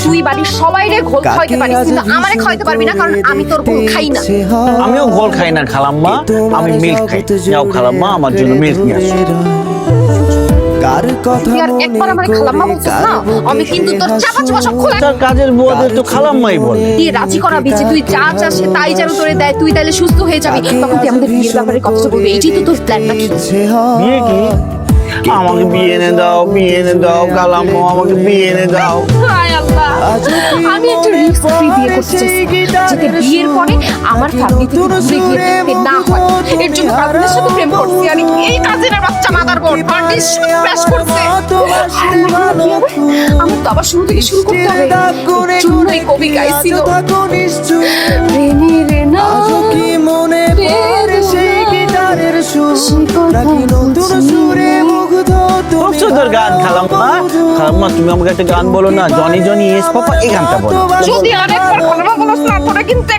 তুই বাড়ির সবাইরে ঘোল খাওয়াইতে পারিস, কিন্তু আমারে খাওয়াইতে পারবি না, কারণ আমি তোর ঘোল খাই না। আমিও ঘোল খাই না খালাম্মা, আমি মিল্ক খাই। যাও খালাম্মা, আমার জন্য মিল্ক নিয়ে আসো। তুই আর একবার আমারে খালাম্মা বলছিস না, আমি কিন্তু তোর চাপা চাপা সব খোলা। তার কাজের বুয়াদের তো খালাম্মাই বলে। দিয়ে রাজি করাবি যে তুই যা চাস সে তাই যেন তোরে দেয়, তুই তাইলে সুস্থ হয়ে যাবি, তখন তুই আমাদের বিয়ের ব্যাপারে কথা বলবি। এইটাই তো তোর প্ল্যান নাকি? বিয়ে কি? আমাকে বিয়ে এনে দাও, বিয়ে এনে দাও খালাম্মা, আমাকে বিয়ে এনে দাও। হায় আল্লাহ, আমি একটা রিস্ক ফ্রি বিয়ে করতে চাইছি, যাতে বিয়ের পরে আমার ফ্যামিলি থেকে দূরে গিয়ে থাকতে না হয়। এর জন্য কাজিনের সাথে প্রেম করছি, আর এই কাজিনের বাচ্চা মাদার বোন হার্ডিস ক্র্যাশ করছে। আমার তো আবার শুরু থেকে শুরু করতে হবে। এর জন্যই কবি গাইছিল, রেনি রেনা কি মনে পড়ে সেই গিটারের সুর, নাকি নতুন সুরে মুগ্ধ খুব সুন্দর গান খালাম্মা। খালাম্মা তুমি আমাকে একটা গান বলো না, জনি জনি এস পাপা, এই গানটা বলো। যদি আরেকবার খালাম্মা বলছ না, তোরা কিন্তু